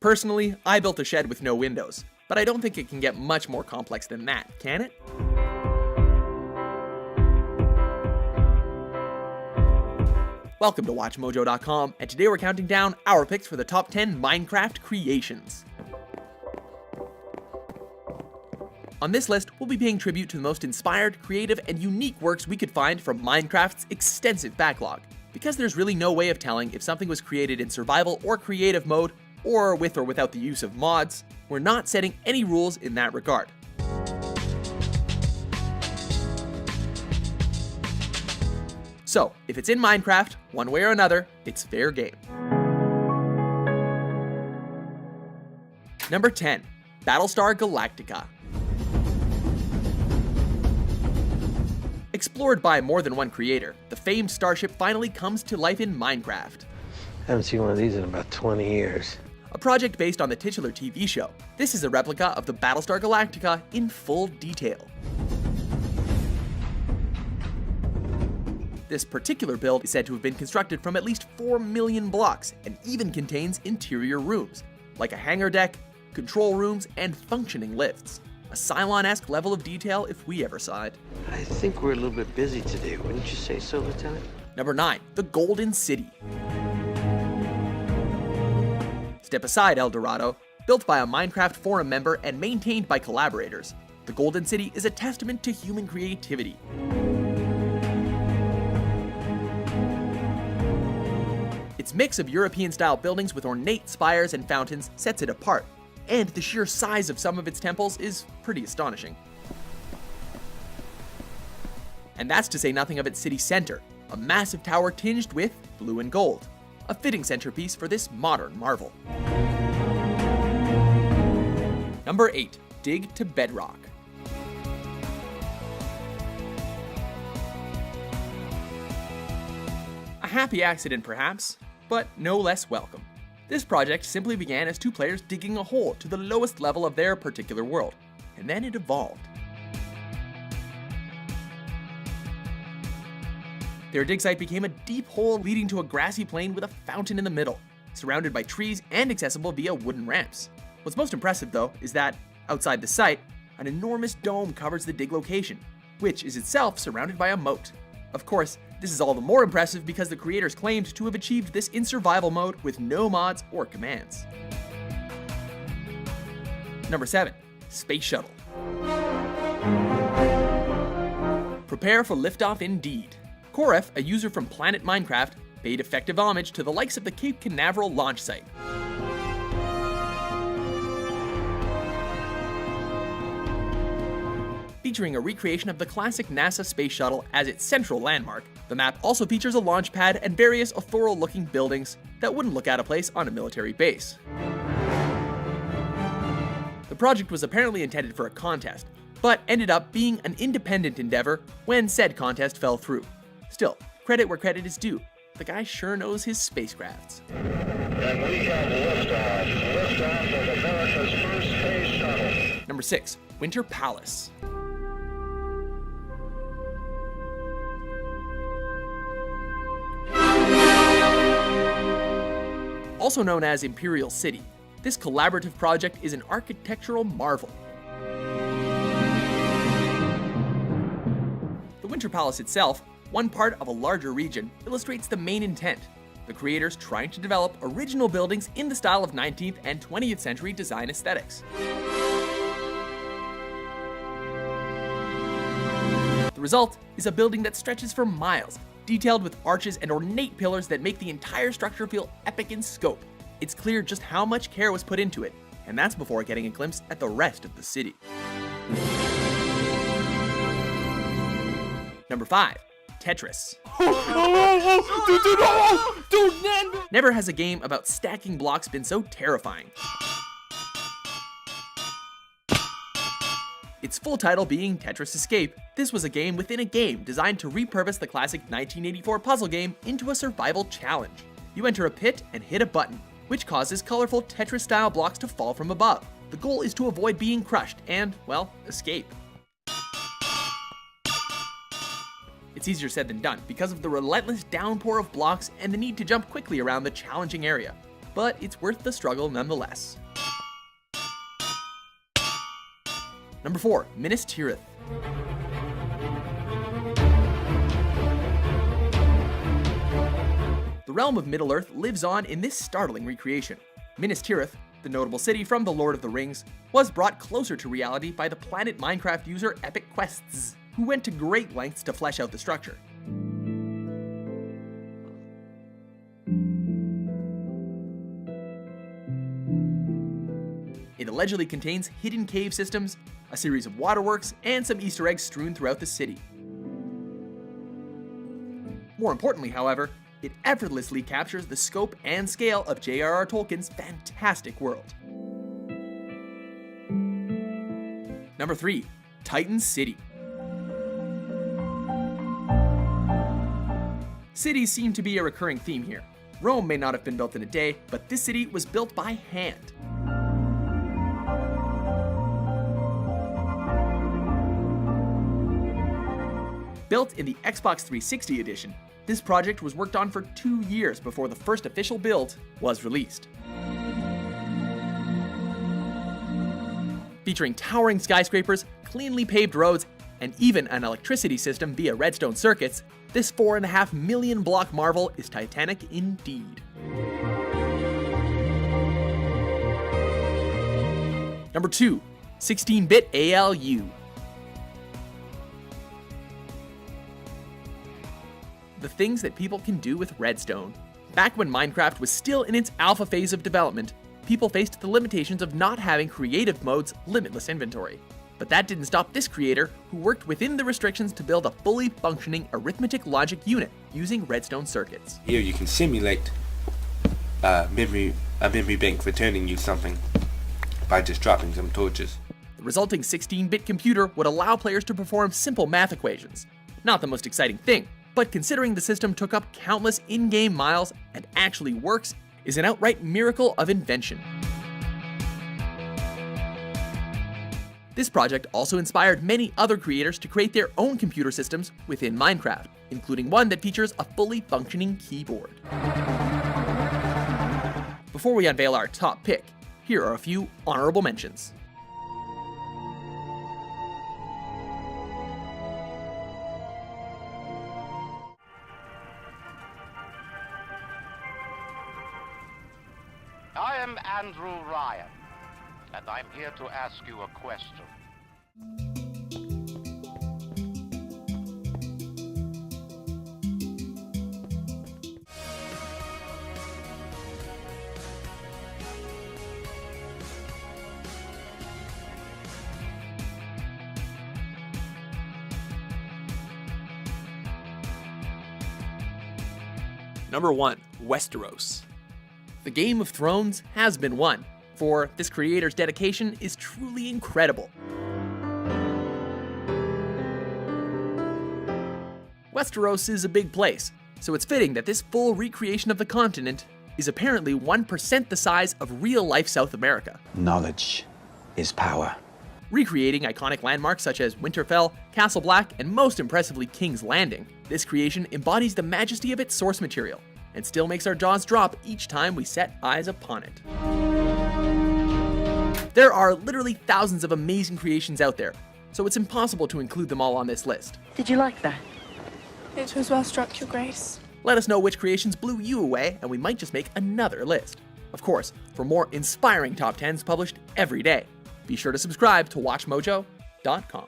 Personally, I built a shed with no windows, but I don't think it can get much more complex than that, can it? Welcome to WatchMojo.com, and today we're counting down our picks for the top 10 Minecraft creations. On this list, we'll be paying tribute to the most inspired, creative, and unique works we could find from Minecraft's extensive backlog. Because there's really no way of telling if something was created in survival or creative mode, or with or without the use of mods, we're not setting any rules in that regard. So, if it's in Minecraft, one way or another, it's fair game. Number 10. Battlestar Galactica. Explored by more than one creator, the famed starship finally comes to life in Minecraft. I haven't seen one of these in about 20 years. A project based on the titular TV show, this is a replica of the Battlestar Galactica in full detail. This particular build is said to have been constructed from at least 4 million blocks and even contains interior rooms, like a hangar deck, control rooms, and functioning lifts. A Cylon-esque level of detail if we ever saw it. I think we're a little bit busy today, wouldn't you say so, Lieutenant? Number 9. The Golden City. Step aside, El Dorado. Built by a Minecraft forum member and maintained by collaborators, the Golden City is a testament to human creativity. Its mix of European-style buildings with ornate spires and fountains sets it apart, and the sheer size of some of its temples is pretty astonishing. And that's to say nothing of its city center, a massive tower tinged with blue and gold, a fitting centerpiece for this modern marvel. Number 8. Dig to Bedrock. A happy accident perhaps, but no less welcome. This project simply began as two players digging a hole to the lowest level of their particular world, and then it evolved. Their dig site became a deep hole leading to a grassy plain with a fountain in the middle, surrounded by trees and accessible via wooden ramps. What's most impressive though is that, outside the site, an enormous dome covers the dig location, which is itself surrounded by a moat. Of course, this is all the more impressive because the creators claimed to have achieved this in survival mode with no mods or commands. Number 7. Space Shuttle. Prepare for liftoff indeed. Koref, a user from Planet Minecraft, paid effective homage to the likes of the Cape Canaveral launch site. Featuring a recreation of the classic NASA space shuttle as its central landmark, the map also features a launch pad and various auroral-looking buildings that wouldn't look out of place on a military base. The project was apparently intended for a contest, but ended up being an independent endeavor when said contest fell through. Still, credit where credit is due. The guy sure knows his spacecrafts. And we have liftoff. Liftoff of America's first space shuttle. Number 6. Winter Palace. Also known as Imperial City, this collaborative project is an architectural marvel. The Winter Palace itself, one part of a larger region, illustrates the main intent: the creators trying to develop original buildings in the style of 19th and 20th century design aesthetics. The result is a building that stretches for miles, detailed with arches and ornate pillars that make the entire structure feel epic in scope. It's clear just how much care was put into it, and that's before getting a glimpse at the rest of the city. Number 5. Tetris. Never has a game about stacking blocks been so terrifying. Its full title being Tetris Escape, this was a game within a game designed to repurpose the classic 1984 puzzle game into a survival challenge. You enter a pit and hit a button, which causes colorful Tetris-style blocks to fall from above. The goal is to avoid being crushed and, well, escape. It's easier said than done because of the relentless downpour of blocks and the need to jump quickly around the challenging area, but it's worth the struggle nonetheless. Number 4. Minas Tirith. The realm of Middle-earth lives on in this startling recreation. Minas Tirith, the notable city from The Lord of the Rings, was brought closer to reality by the Planet Minecraft user Epic Quests, who went to great lengths to flesh out the structure. It allegedly contains hidden cave systems, a series of waterworks, and some Easter eggs strewn throughout the city. More importantly, however, it effortlessly captures the scope and scale of J.R.R. Tolkien's fantastic world. Number 3. Titan City. Cities seem to be a recurring theme here. Rome may not have been built in a day, but this city was built by hand. Built in the Xbox 360 edition, this project was worked on for 2 years before the first official build was released. Featuring towering skyscrapers, cleanly paved roads, and even an electricity system via redstone circuits, this 4.5 million block marvel is titanic indeed. Number 2. 16-bit ALU. The things that people can do with redstone. Back when Minecraft was still in its alpha phase of development, people faced the limitations of not having creative mode's limitless inventory. But that didn't stop this creator, who worked within the restrictions to build a fully functioning arithmetic logic unit using redstone circuits. Here you can simulate a memory bank returning you something by just dropping some torches. The resulting 16-bit computer would allow players to perform simple math equations. Not the most exciting thing, but considering the system took up countless in-game miles and actually works, is an outright miracle of invention. This project also inspired many other creators to create their own computer systems within Minecraft, including one that features a fully functioning keyboard. Before we unveil our top pick, here are a few honorable mentions. I am Andrew Ryan, and I'm here to ask you a question. Number 1. Westeros. The Game of Thrones has been won, for this creator's dedication is truly incredible. Westeros is a big place, so it's fitting that this full recreation of the continent is apparently 1% the size of real-life South America. Knowledge is power. Recreating iconic landmarks such as Winterfell, Castle Black, and most impressively King's Landing, this creation embodies the majesty of its source material, and still makes our jaws drop each time we set eyes upon it. There are literally thousands of amazing creations out there, so it's impossible to include them all on this list. Did you like that? It was well struck, Your Grace. Let us know which creations blew you away, and we might just make another list. Of course, for more inspiring top 10s published every day, be sure to subscribe to WatchMojo.com.